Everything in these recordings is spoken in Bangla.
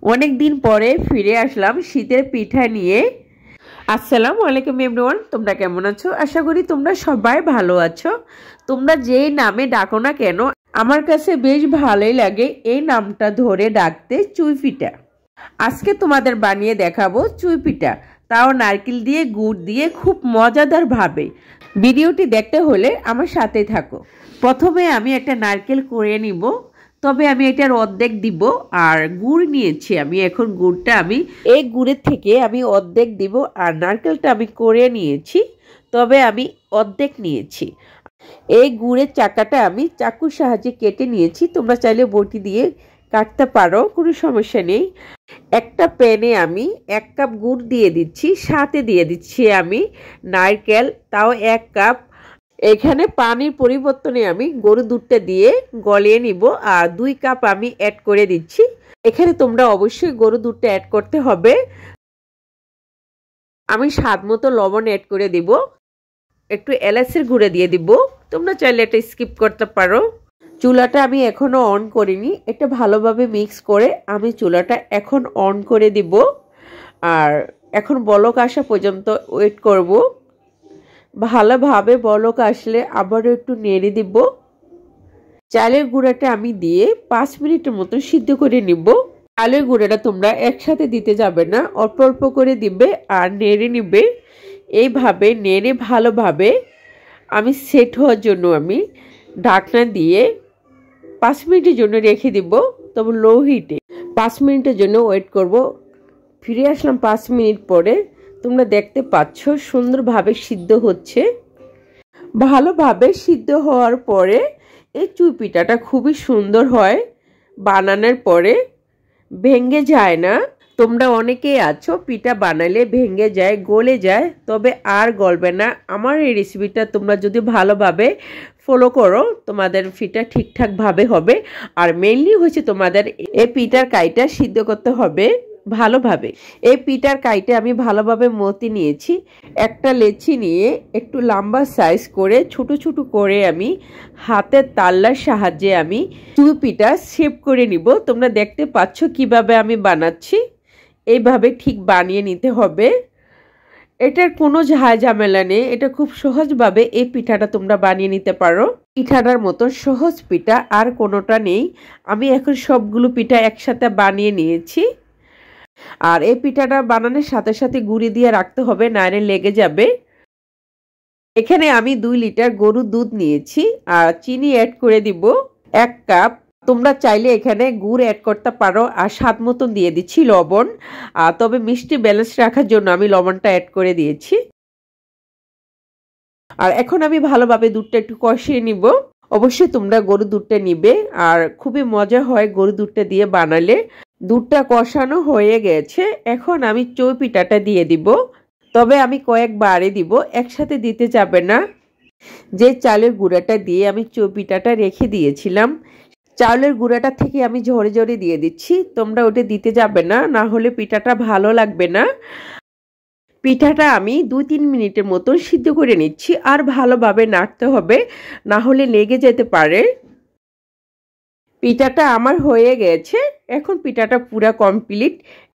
অনেক দিন পরে ফিরে আসলাম শীতের পিঠা নিয়ে। আসসালামু আলাইকুম এভরিওয়ান, তোমরা কেমন আছো? আশা করি তোমরা সবাই ভালো আছো। তোমরা যেই নামে ডাকো না কেন, আমার কাছে বেশ ভালোই লাগে এই নামটা ধরে ডাকতে, চুই পিঠা। আজকে তোমাদের বানিয়ে দেখাবো চুই পিঠা, তাও নারকেল দিয়ে গুড় দিয়ে, খুব মজাদার ভাবে। ভিডিওটি দেখতে হলে আমার সাথেই থাকো। প্রথমে আমি একটা নারকেল কুড়িয়ে নিব, তবে আমি এটার অর্ধেক দিব। আর গুড় নিয়েছি আমি, এখন গুড়টা আমি এই গুড়ের থেকে আমি অর্ধেক দিব। আর নারকেলটা আমি কুড়িয়ে নিয়েছি, তবে আমি অর্ধেক নিয়েছি। এই গুড়ের চাকাটা আমি চাকুর সাহায্যে কেটে নিয়েছি, তোমরা চাইলে বটি দিয়ে কাটতে পারো, কোনো সমস্যা নেই। একটা প্যানে আমি 1 কাপ গুড় দিয়ে দিচ্ছি, সাথে দিয়ে দিচ্ছি আমি নারকেল, তাও 1 কাপ। এখানে পানির পরিবর্তনে আমি গরুর দুধটা দিয়ে গলিয়ে নিব। আর 2 কাপ আমি অ্যাড করে দিচ্ছি। এখানে তোমরা অবশ্যই গরুর দুধটা অ্যাড করতে হবে। আমি স্বাদ মতো লবণ অ্যাড করে দিব, একটু এলাচের গুঁড়ো দিয়ে দিব। তোমরা চাইলে এটা স্কিপ করতে পারো। চুলাটা আমি এখনো অন করিনি, এটা ভালোভাবে মিক্স করে আমি চুলাটা এখন অন করে দিব। আর এখন বলক আসা পর্যন্ত ওয়েট করব। ভালোভাবে বলক আসলে আবারও একটু নেড়ে দিব। চালের গুঁড়াটা আমি দিয়ে 5 মিনিটের মতো সিদ্ধ করে নিব। চালের গুঁড়াটা তোমরা একসাথে দিতে যাবে না, অল্প অল্প করে দিবে আর নেড়ে নিবে। এইভাবে নেড়ে ভালোভাবে আমি সেট হওয়ার জন্য আমি ঢাকনা দিয়ে 5 মিনিটের জন্য রেখে দিব, তবে লো হিটে 5 মিনিটের জন্য ওয়েট করব। ফিরে আসলাম 5 মিনিট পরে। তোমরা দেখতে পাচ্ছ সুন্দরভাবে সিদ্ধ হচ্ছে। ভালোভাবে সিদ্ধ হওয়ার পরে এই চুই পিঠাটা খুবই সুন্দর হয়, বানানোর পরে ভেঙে যায় না। তোমরা অনেকেই আছো পিঠা বানালে ভেঙে যায়, গলে যায়, তবে আর গলবে না। আমার এই রেসিপিটা তোমরা যদি ভালোভাবে ফলো করো, তোমাদের পিঠা ঠিকঠাকভাবে হবে। আর মেইনলি হচ্ছে তোমাদের এই পিঠার কাইটা সিদ্ধ করতে হবে ভালোভাবে। এই পিঠার কাইটা আমি ভালোভাবে মতি নিয়েছি। একটা লেচি নিয়ে একটু লম্বা সাইজ করে ছোট ছোট করে আমি হাতের তাল্লার সাহায্যে আমি চুই পিঠা শেপ করে নিব। তোমরা দেখতে পাচ্ছ কিভাবে আমি বানাচ্ছি, এইভাবে ঠিক বানিয়ে নিতে হবে। এটার কোনো ঝামেলা নেই, এটা খুব সহজভাবে এই পিঠাটা তোমরা বানিয়ে নিতে পারো। পিঠাটার মতো সহজ পিঠা আর কোনোটা নেই। আমি এখন সবগুলো পিঠা একসাথে বানিয়ে নিয়েছি। আর এই পিঠাটা বানানোর সাথে সাথে গুঁড়ি দিয়ে রাখতে হবে, নাইলে লেগে যাবে। এখানে আমি 2 লিটার গরুর দুধ নিয়েছি আর চিনি অ্যাড করে দিব 1 কাপ। তোমরা চাইলে এখানে গুড় অ্যাড করতে পারো। আর স্বাদ মতন দিয়ে দিচ্ছি লবণ, তবে মিষ্টি ব্যালেন্স রাখার জন্য আমি লবণটা অ্যাড করে দিয়েছি। আর এখন আমি ভালোভাবে দুধটা একটু কষিয়ে নিব। অবশ্যই তোমরা গরুর দুধটা নিবে, আর খুবই মজা হয় গরুর দুধটা দিয়ে বানালে। দুধটা কষানো হয়ে গেছে, এখন আমি চুই পিঠাটা দিয়ে দিব, তবে আমি কয়েকবারে দিব, একসাথে দিতে যাবে না। যে চালের গুঁড়াটা দিয়ে আমি চুই পিঠাটা রেখে দিয়েছিলাম, চালের গুঁড়াটা থেকে আমি ঝরে ঝরে দিয়ে দিচ্ছি। তোমরা ওটা দিতে যাবে না, না হলে পিঠাটা ভালো লাগবে না। পিঠাটা আমি 2-3 মিনিটের মতো সিদ্ধ করে নিচ্ছি। আর ভালোভাবে নাড়তে হবে, না হলে লেগে যেতে পারে। পিঠাটা আমার হয়ে গেছে, এখন পিঠাটা পুরা কমপ্লিট।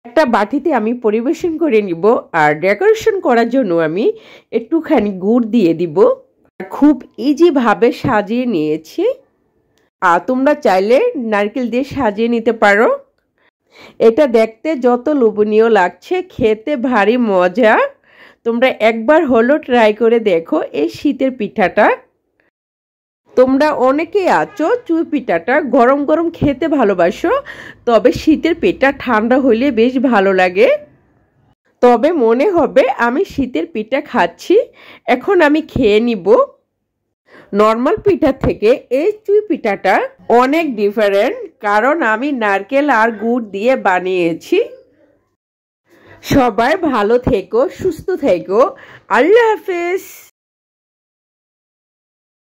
একটা বাটিতে আমি পরিবেশন করে নিব। আর ডেকোরেশন করার জন্য আমি একটুখানি গুড় দিয়ে দিব। খুব ইজিভাবে সাজিয়ে নিয়েছি। আর তোমরা চাইলে নারকেল দিয়ে সাজিয়ে নিতে পারো। এটা দেখতে যত লোভনীয় লাগছে, খেতে ভারী মজা। তোমরা একবার হলো ট্রাই করে দেখো এই শীতের পিঠাটা। তোমরা অনেকেই আছো চুই পিঠাটা গরম গরম খেতে ভালোবাসো, তবে শীতের পিঠা ঠান্ডা হইলে বেশ ভালো লাগে। তবে মনে হবে আমি শীতের পিঠা খাচ্ছি। এখন আমি খেয়ে নিব। নর্মাল পিঠা থেকে এই চুই পিঠাটা অনেক ডিফারেন্ট, কারণ আমি নারকেল আর গুড় দিয়ে বানিয়েছি। সবাই ভালো থেকো, সুস্থ থেকো। আল্লাহ হাফেজ।